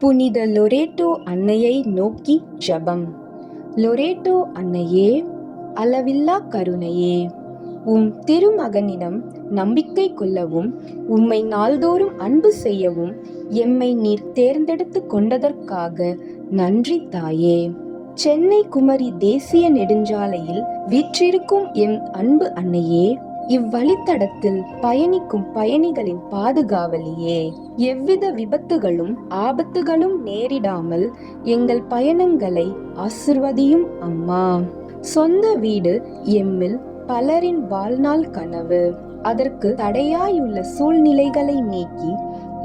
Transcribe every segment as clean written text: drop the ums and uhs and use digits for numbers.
புனித லொரேட்டோ அன்னையை நோக்கி ஜெபம். லொரேட்டோ அன்னையே, அளவில்லா கருணையே, உம் திருமகனிடம் நம்பிக்கை கொள்ளவும் உம்மை நாள்தோறும் அன்பு செய்யவும் எம்மை நீர் தேர்ந்தெடுத்து கொண்டதற்காக நன்றி தாயே. சென்னை குமரி தேசிய நெடுஞ்சாலையில் வீற்றிருக்கும் எம் அன்பு அன்னையே, இவ்வழித்தடத்தில் பயணிக்கும் பயணிகளின் பாதுகாவலியே, எவ்வித விபத்துகளும் ஆபத்துகளும் நேரிடாமல் எங்கள் பயணங்களை ஆசிர்வதியும் அம்மா. சொந்த வீடு எம்மில் பலரின் வாழ்நாள் கனவு. அதற்கு தடையாயுள்ள சூழ்நிலைகளை நீக்கி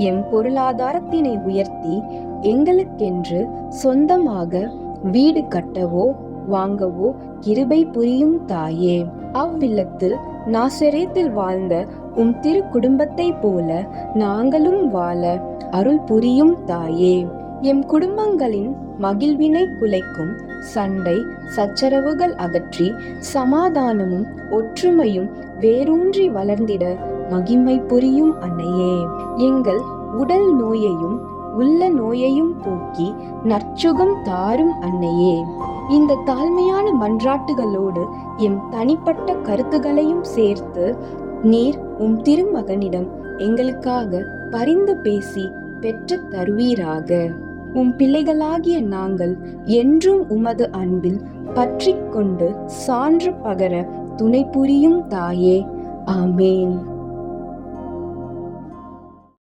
எம் பொருளாதாரத்தினை உயர்த்தி எங்களுக்கென்று சொந்தமாக வீடு கட்டவோ வாங்கவோ கிருபை புரியும் தாயே. அவ்வில்லத்தில் நாசரேத்தில் வாழ்ந்த உம் திரு குடும்பத்தை போல நாங்களும் வாழ அருள் புரியும் தாயே. எம் குடும்பங்களின் மகிழ்வினை குலைக்கும் சண்டை சச்சரவுகள் அகற்றி சமாதானமும் ஒற்றுமையும் வேரூன்றி வளர்ந்திட மகிமை புரியும் அன்னையே. எங்கள் உடல் நோயையும் உள்ள நோயையும் போக்கி நற்சுகம் தாரும் அன்னையே. இந்த தாழ்மையான மன்றாட்டுகளோடு எம் தனிப்பட்ட கருத்துகளையும் சேர்த்து நீர் உம் திருமகனிடம் எங்களுக்காக பரிந்து பேசி பெற்று தருவீராக. உம் பிள்ளைகளாகிய நாங்கள் என்றும் உமது அன்பில் பற்றி கொண்டு சான்று பகர துணை புரியும் தாயே. ஆமேன்.